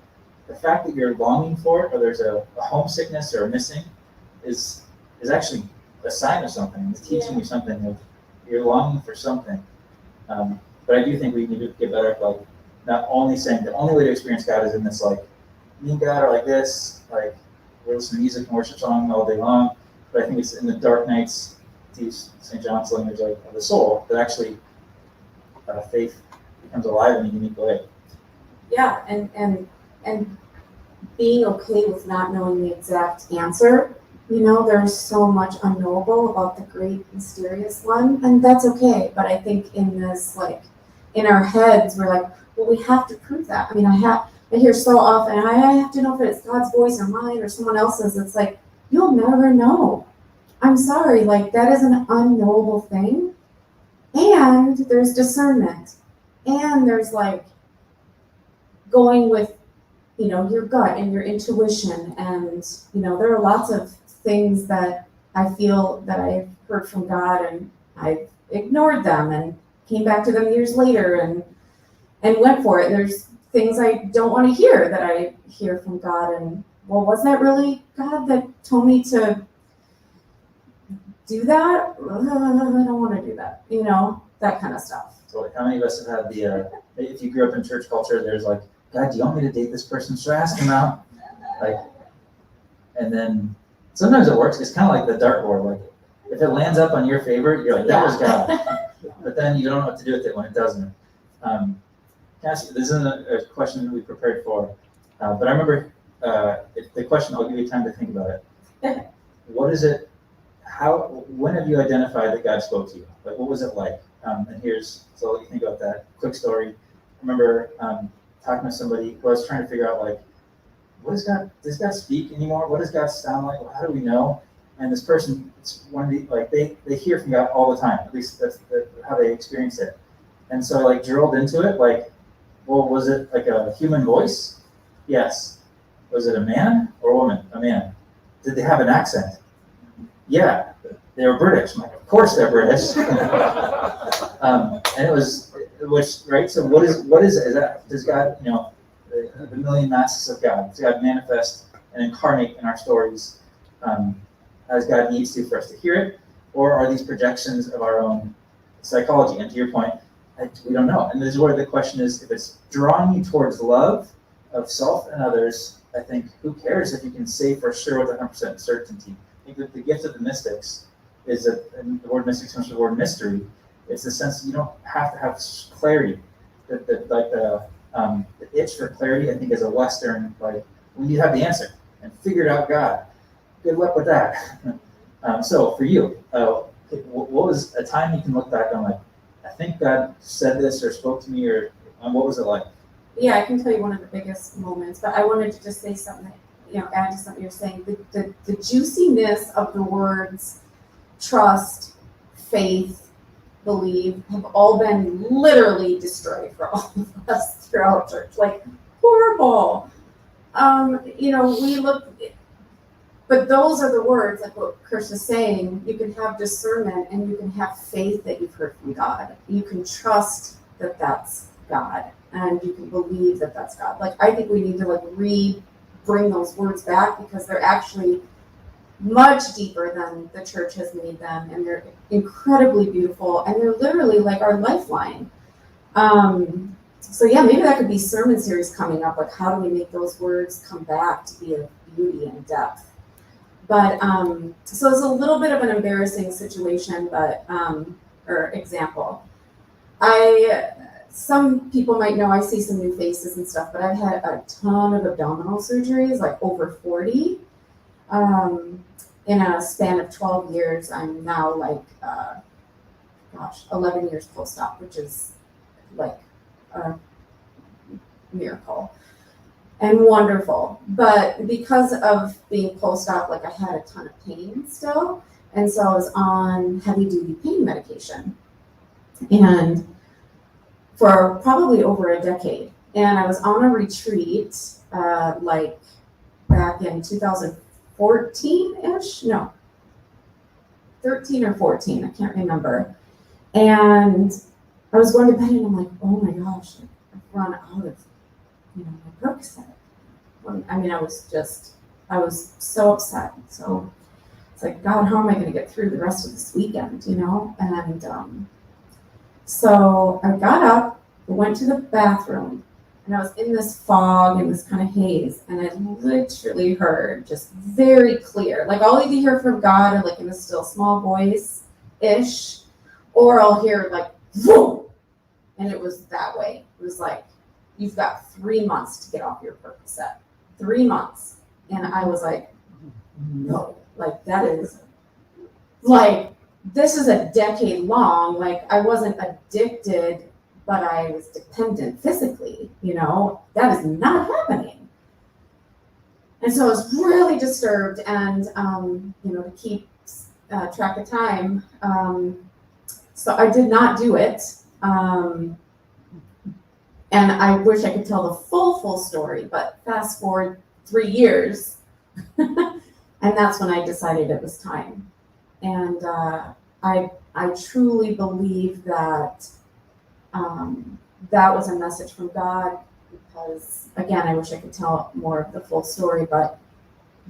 The fact that you're longing for it, or there's a homesickness or a missing, is actually a sign of something. It's teaching you something. Like, you're longing for something. But I do think we need to get better at, like, not only saying the only way to experience God is in this, like, me and God are like this, like, we're listening to music and worship songs all day long. But I think it's in the dark nights, to use St. John's language, like, of the soul, that actually faith becomes alive in a unique way. Yeah, and being okay with not knowing the exact answer. There's so much unknowable about the great mysterious one, and that's okay. But I think in this, like, in our heads, we're like, well, we have to prove that. I mean, I hear so often, I have to know if it's God's voice or mine or someone else's. It's like, you'll never know. I'm sorry, like, that is an unknowable thing. And there's discernment. And there's, like, going with, your gut and your intuition. And, there are lots of things that I feel that I've heard from God, and I've ignored them and came back to them years later and went for it. There's things I don't want to hear that I hear from God, and, well, was that really God that told me to do that? I don't want to do that, that kind of stuff. So, like, how many of us have had if you grew up in church culture, there's like, God, do you want me to date this person? Should I ask him out? Like, and then sometimes it works. It's kind of like the dartboard. Like, if it lands up on your favorite, you're like, that was God. But then you don't know what to do with it when it doesn't. This isn't a question that we prepared for, but I remember the question. I'll give you time to think about it. What is it? When have you identified that God spoke to you? Like, what was it like? And so I'll let you think about that. Quick story. I remember talking to somebody who I was trying to figure out, like, does God speak anymore? What does God sound like? How do we know? And this person, it's one of the, like, they hear from God all the time. At least that's how they experience it. And so I, like, drilled into it, like, well, was it like a human voice? Yes. Was it a man or a woman? A man. Did they have an accent? Yeah. They were British. I'm like, of course they're British. And it was, right? So what is that? Does God, the million masks of God, does God manifest and incarnate in our stories? as God needs to for us to hear it, or are these projections of our own psychology? And to your point, we don't know. And this is where the question is, if it's drawing you towards love of self and others, I think, who cares if you can say for sure with 100% certainty? I think that the gift of the mystics is that, and the word mystics comes from the word mystery, it's the sense that you don't have to have clarity. The itch for clarity, I think, is a Western, like, we need to have the answer and figure it out God. Good luck with that. So for you, what was a time you can look back on, like, I think God said this or spoke to me, or what was it like? Yeah, I can tell you one of the biggest moments, but I wanted to just say something, add to something you're saying. The juiciness of the words trust, faith, believe have all been literally destroyed for all of us throughout church. Like, horrible. We look, but those are the words, like what Chris is saying. You can have discernment and you can have faith that you've heard from God. You can trust that that's God, and you can believe that that's God. Like, I think we need to bring those words back, because they're actually much deeper than the church has made them, and they're incredibly beautiful, and they're literally like our lifeline. So yeah, maybe that could be sermon series coming up, like how do we make those words come back to be of beauty and depth. But so it's a little bit of an embarrassing situation, but or example. Some people might know I see some new faces and stuff, but I've had a ton of abdominal surgeries, like over 40. In a span of 12 years, I'm now like, 11 years post-op, which is like a miracle and wonderful. But because of being post-op, like, I had a ton of pain still. And so I was on heavy-duty pain medication, and for probably over a decade. And I was on a retreat, like back in 2014-ish? No, 13 or 14, I can't remember. And I was going to bed and I'm like, oh my gosh, I've run out of, my Percocet. I mean, I was so upset. So it's like, God, how am I going to get through the rest of this weekend, And so I got up, went to the bathroom, and I was in this fog and this kind of haze, and I literally heard, just very clear, like all you can hear from God are like in a still small voice-ish, or I'll hear like, boom, and it was that way. It was like, you've got 3 months to get off your Percocet. 3 months. And I was like, no, like, that is, like, this is a decade long. Like, I wasn't addicted, but I was dependent physically, that is not happening. And so I was really disturbed, and, to keep track of time, so I did not do it. And I wish I could tell the full story, but fast forward 3 years, and that's when I decided it was time. And I truly believe that that was a message from God, because, again, I wish I could tell more of the full story, but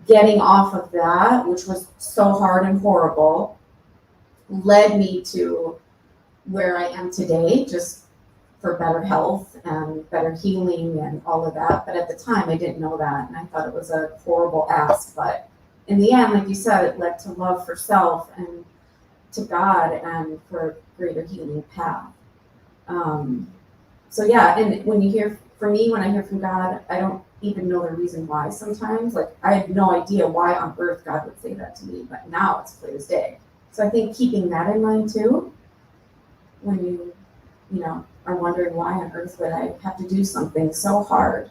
getting off of that, which was so hard and horrible, led me to where I am today, just for better health and better healing and all of that. But at the time, I didn't know that, and I thought it was a horrible ask. But in the end, like you said, it led to love for self and to God and for a greater healing path. So yeah, and when I hear from God, I don't even know the reason why sometimes. Like, I had no idea why on earth God would say that to me, but now it's clear as day. So I think keeping that in mind too, when you are wondering why on earth would I have to do something so hard,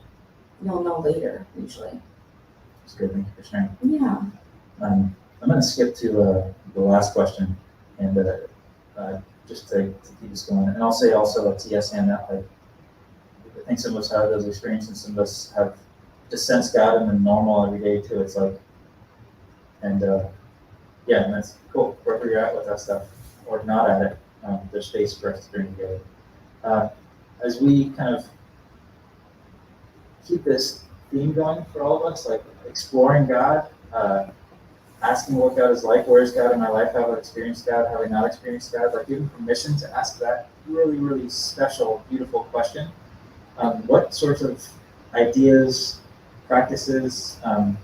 you'll know later, usually. That's good, thank you for sharing. Yeah. I'm going to skip to the last question, and just to keep us going. And I'll say also to yes and that, like, I think some of us have those experiences, some of us have just sensed God in the normal everyday too. It's like, and yeah, and that's cool, wherever you're at with that stuff, or not at it, there's space for us to bring together. As we kind of keep this theme going for all of us, like exploring God, asking what God is like, where is God in my life, have I experienced God, have I not experienced God, like giving permission to ask that really, really special, beautiful question. What sorts of ideas, practices have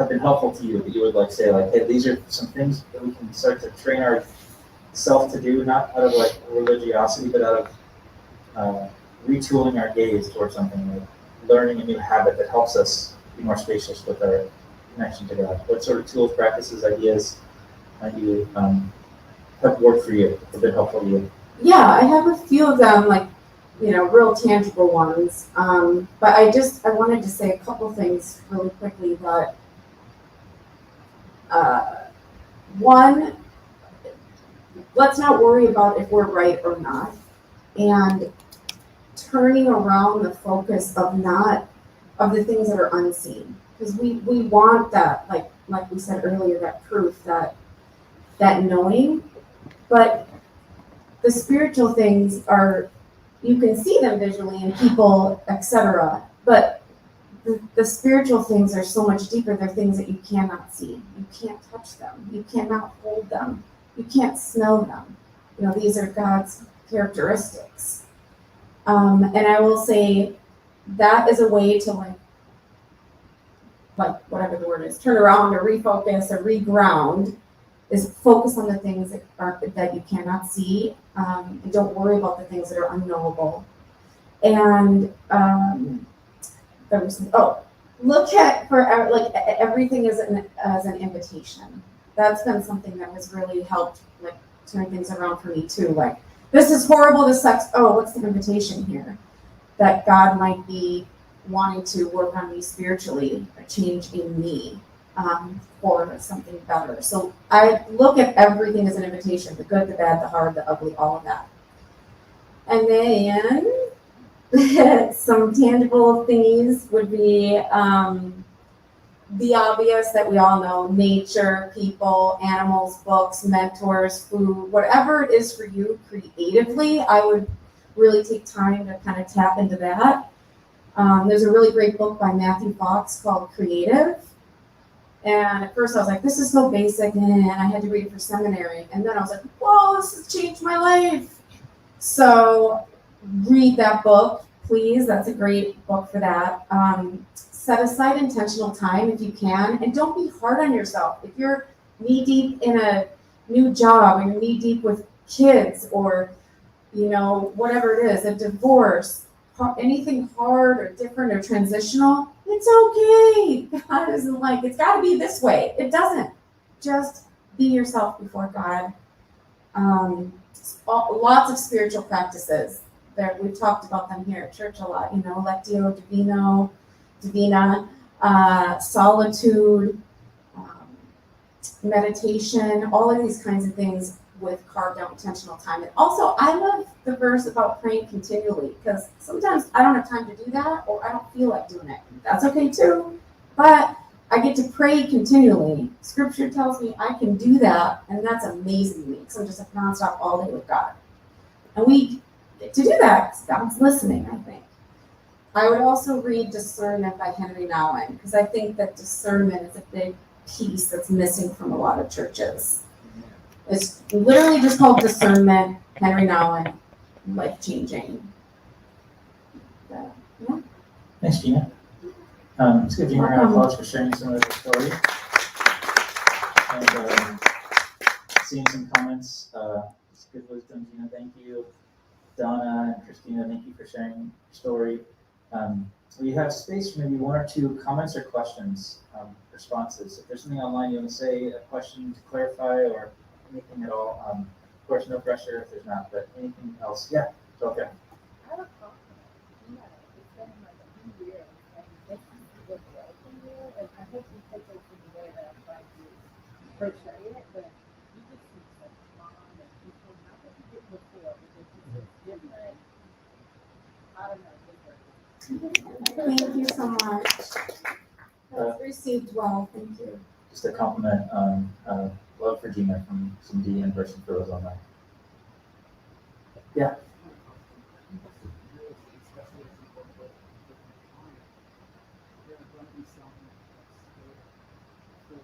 been helpful to you that you would like say like, hey, these are some things that we can start to train ourselves to do, not out of like religiosity, but out of retooling our gaze towards something, like learning a new habit that helps us be more spacious with our connection to God. What sort of tools, practices, ideas might you have worked for you, have been helpful to you? Yeah, I have a few of them, like, real tangible ones. But I wanted to say a couple things really quickly that, one, let's not worry about if we're right or not. And turning around the focus of the things that are unseen. Because we want that, like we said earlier, that proof, that knowing. But the spiritual things are, you can see them visually in people, etc. But the spiritual things are so much deeper. They're things that you cannot see. You can't touch them. You cannot hold them. You can't smell them. These are God's characteristics. And I will say that is a way to like whatever the word is, turn around or refocus or reground, is focus on the things that you cannot see, and don't worry about the things that are unknowable. And look at everything as an invitation. That's been something that has really helped turn things around for me too. Like, this is horrible, this sucks. Oh, what's the invitation here? That God might be wanting to work on me spiritually, a change in me, for something better. So I look at everything as an invitation, the good, the bad, the hard, the ugly, all of that. And then some tangible things would be the obvious that we all know: nature, people, animals, books, mentors, food, whatever it is for you creatively. I would really take time to kind of tap into that. There's a really great book by Matthew Fox called Creative. And at first I was like, this is so basic, and I had to read it for seminary. And then I was like, whoa, this has changed my life. So read that book, please. That's a great book for that. Set aside intentional time if you can, and don't be hard on yourself. If you're knee deep in a new job, or you're knee deep with kids, or whatever it is, a divorce, anything hard or different or transitional, it's okay. God isn't like, it's got to be this way. It doesn't. Just be yourself before God. Lots of spiritual practices. We've talked about them here at church a lot. Lectio Divina, solitude, meditation, all of these kinds of things with carved out intentional time. And also, I love the verse about praying continually, because sometimes I don't have time to do that, or I don't feel like doing it. That's okay too, but I get to pray continually. Scripture tells me I can do that, and that's amazing to me, because I'm just nonstop all day with God. And we get to do that because God's listening, I think. I would also read Discernment by Henry Nouwen, because I think that discernment is a big piece that's missing from a lot of churches. It's literally just called Discernment, Henry Nouwen, life-changing. Yeah. Thanks, Gina. Let's give Gina a round of applause for sharing some of her story. And seeing some comments. It's good wisdom, Gina. Thank you. Donna and Christina, thank you for sharing your story. We have space for maybe one or two comments or questions, responses. If there's something online you want to say, a question to clarify, or anything at all, of course, no pressure if there's not, but anything else. Yeah, it's okay. I have a compliment. It's been like a few years, and this is good work from you, and I hope you take it in the way that I'm trying to portray it, but you just seem so calm and peaceful, not that you did before, because it's different. I don't know, different. Thank you so much. That's received well. Thank you. Just a compliment on love for Gina from somebody in person for those online. Yeah. For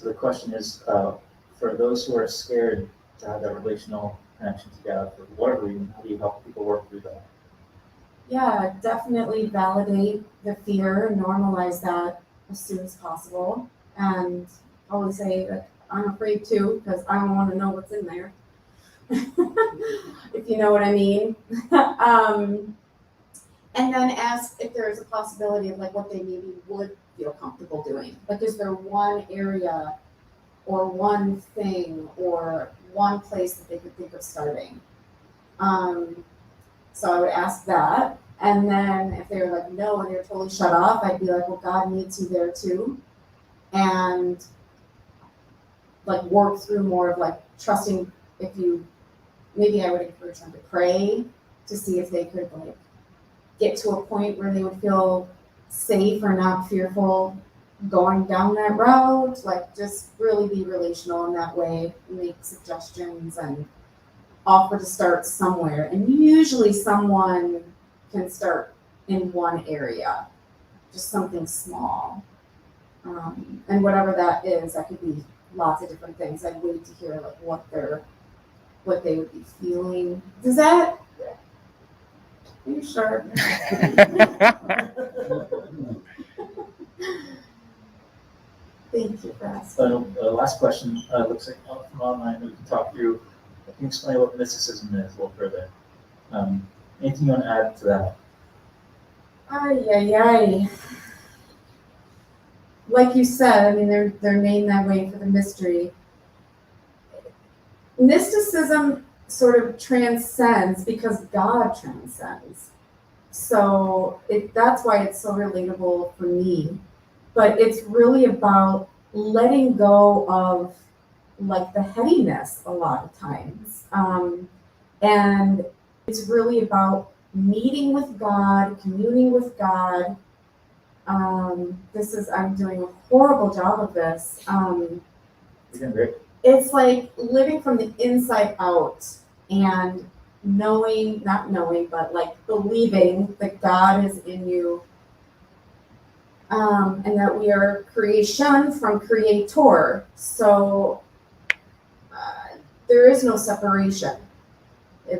So the question is, for those who are scared to have that relational connection to God for whatever reason, how do you help people work through that? Yeah, definitely validate the fear, normalize that as soon as possible. And always say, like, I'm afraid too, because I don't want to know what's in there. If you know what I mean. And then ask if there is a possibility of like what they maybe would feel comfortable doing. Like, is there one area or one thing or one place that they could think of starting? So I would ask that. And then if they were like, no, and they're totally shut off, I'd be like, well, God needs you there too. And like work through more of like trusting maybe I would encourage them to pray to see if they could like get to a point where they would feel safe or not fearful going down that route. Like just really be relational in that way, make suggestions and offer to start somewhere. And usually someone can start in one area, just something small. And whatever that is, that could be lots of different things. I'd wait to hear like what they would be feeling. Does that? Are you sure? Thank you for asking. So last question looks like from online. We can talk through. I can explain what mysticism is a little further. Anything you want to add to that? Ay. Like you said, I mean, they're named that way for the mystery. Mysticism sort of transcends because God transcends. So that's why it's so relatable for me. But it's really about letting go of like the heaviness a lot of times. And it's really about meeting with God, communing with God. I'm doing a horrible job of this. You're doing great. It's like living from the inside out and not knowing, but like believing that God is in you. And that we are creation from creator. So there is no separation.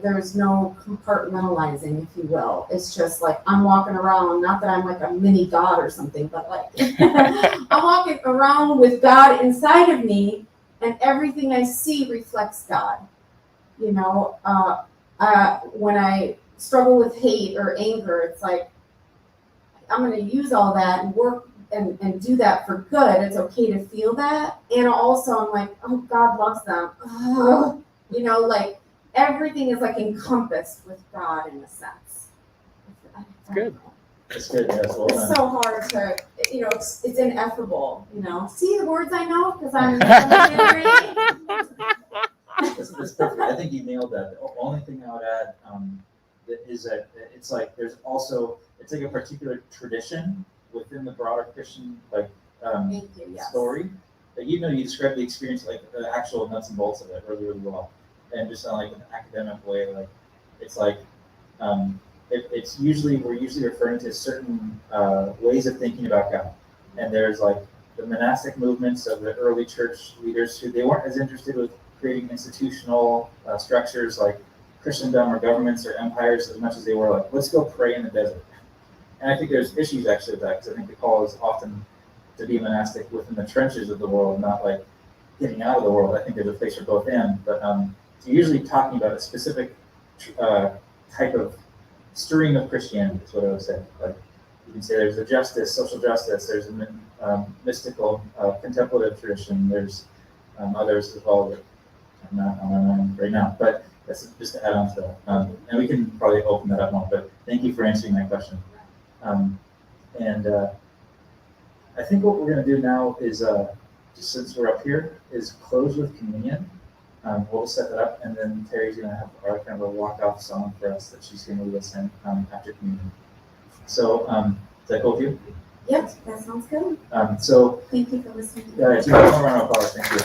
There's no compartmentalizing, if you will. It's just like I'm walking around, not that I'm like a mini God or something, but like I'm walking around with God inside of me, and everything I see reflects God. You know, when I struggle with hate or anger, it's like I'm going to use all that and work and do that for good. It's okay to feel that. And also I'm like, oh, God loves them. Oh, you know, like everything is like encompassed with God in a sense. It's good. It's good. Yeah, it's well It's done. so hard to, you know, it's ineffable, you know. See the words I know because I'm That's perfect. I think you nailed that. The only thing I would add is that it's like there's also it's like a particular tradition within the broader Christian Thank you, yes. story that you describe the experience like the actual nuts and bolts of it really really well, and just on like an academic way, like it's like it's usually we're usually referring to certain ways of thinking about God, and there's like the monastic movements of the early church leaders who they weren't as interested with creating institutional structures like Christendom or governments or empires as much as they were like, let's go pray in the desert. And I think there's issues actually with that because I think the call is often to be monastic within the trenches of the world, not like getting out of the world. I think there's a place for both in, but so usually talking about a specific type of stream of Christianity is what I would say. Like you can say there's a justice, social justice, there's a mystical, contemplative tradition, there's others as well that I'm not on my mind right now, but that's just to add on to that. And we can probably open that up more, but thank you for answering my question. And I think what we're going to do now is, just since we're up here, is close with communion. We'll set that up, and then Terry's going to have our kind of a walk-off song for us that she's going to lead us in after communion. So, is that cool with you? Yep, that sounds good. So, Thank you for listening. yeah, it's a round of applause. Thank you.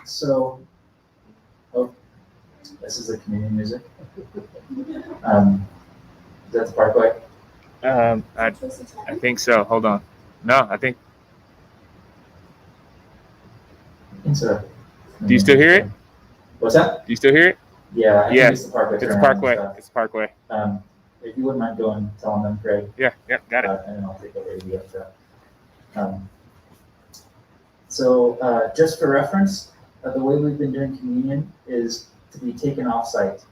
So, this is the communion music. Is that the Parkway? I think so. Hold on. No, I think to. Do you still hear it? What's that? Do you still hear it? Yeah, I Yeah. think it's the Parkway. It's turnaround and Parkway. stuff. It's Parkway. If you wouldn't mind going, telling them, Craig. Yeah, got it. And then I'll take over the after that. So just for reference, the way we've been doing communion is to be taken off-site.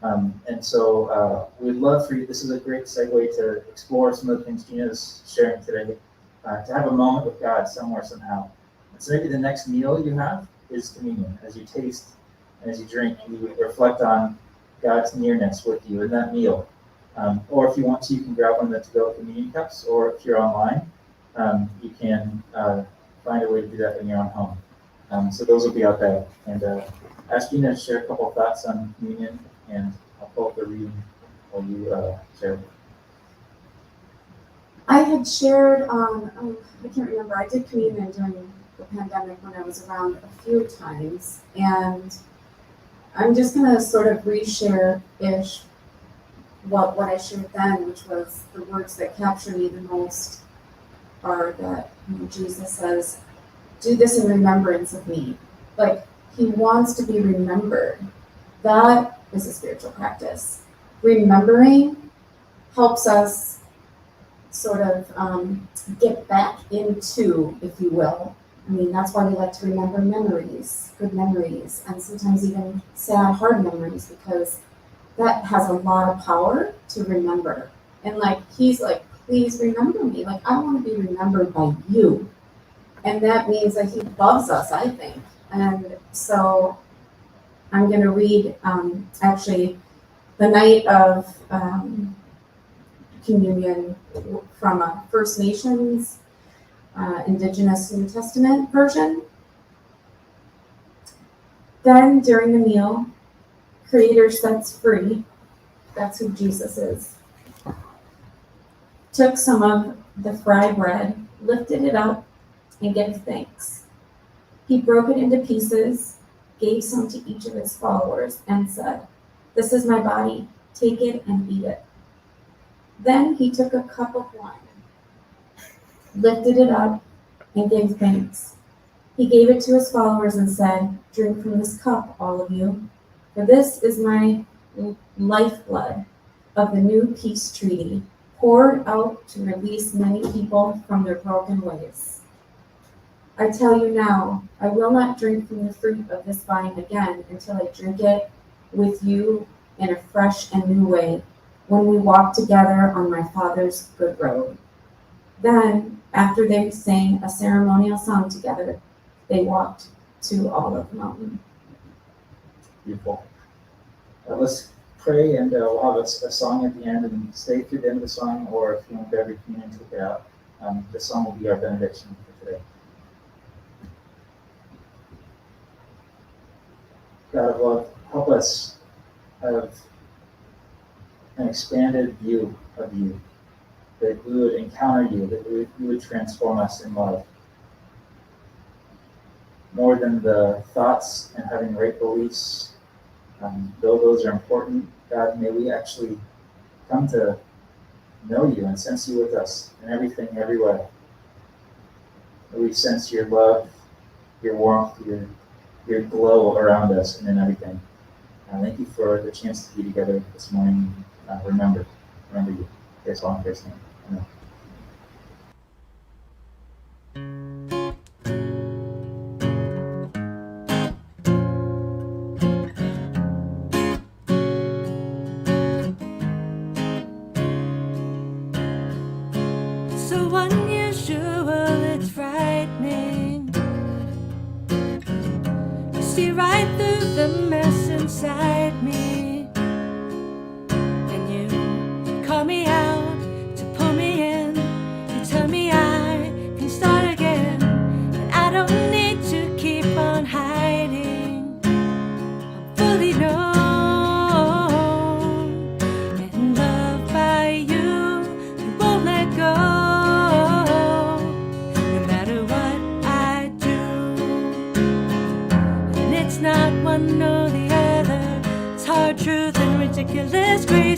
And so we'd love for you, this is a great segue to explore some of the things Gina is sharing today, to have a moment with God somewhere, somehow. And so maybe the next meal you have is communion. As you taste and as you drink, you reflect on God's nearness with you in that meal. Or if you want to, you can grab one of the to-go communion cups, or if you're online, you can find a way to do that in your own home. So those will be out there. And ask Gina to share a couple of thoughts on communion, and I'll pull up the reading while you share. I had shared, I can't remember, I did communion during the pandemic when I was around a few times, and I'm just gonna sort of reshare-ish what I shared then, which was the words that capture me the most are that Jesus says, "Do this in remembrance of me." Like, he wants to be remembered. That is a spiritual practice. Remembering helps us sort of get back into, if you will. I mean, that's why we like to remember memories, good memories, and sometimes even sad, hard memories, because that has a lot of power to remember. And like, he's like, please remember me. Like, I want to be remembered by you. And that means that he loves us, I think. And so I'm going to read actually the night of communion from a First Nations Indigenous New Testament version. Then during the meal, Creator sets free, that's who Jesus is, took some of the fry bread, lifted it up, and gave thanks. He broke it into pieces, gave some to each of his followers, and said, "This is my body, take it and eat it." Then he took a cup of wine, lifted it up, and gave thanks. He gave it to his followers and said, "Drink from this cup, all of you, for this is my lifeblood of the new peace treaty, poured out to release many people from their broken ways. I tell you now, I will not drink from the fruit of this vine again until I drink it with you in a fresh and new way, when we walk together on my Father's good road." Then, after they sang a ceremonial song together, they walked to Olive Mountain. Beautiful. Let's pray, and we'll have a song at the end, and stay through the end of the song, or if you want to grab your communion, take it out. The song will be our benediction for today. God of love, help us have an expanded view of you, that we would encounter you, that you would transform us in love. More than the thoughts and having right beliefs, though those are important, God, may we actually come to know you and sense you with us in everything, everywhere. May we sense your love, your warmth, your glow around us and in everything. Thank you for the chance to be together this morning. Remember you. Yes, all in Christ's name. Amen. So unusual, it's frightening. You see right through the mess inside me, and you call me out to pull me in. You tell me I can start again, and I don't need to keep on hiding. I'm fully known and loved by you. You won't let go. No matter what I do, and it's not one or the other. It's hard truth and ridiculous grief.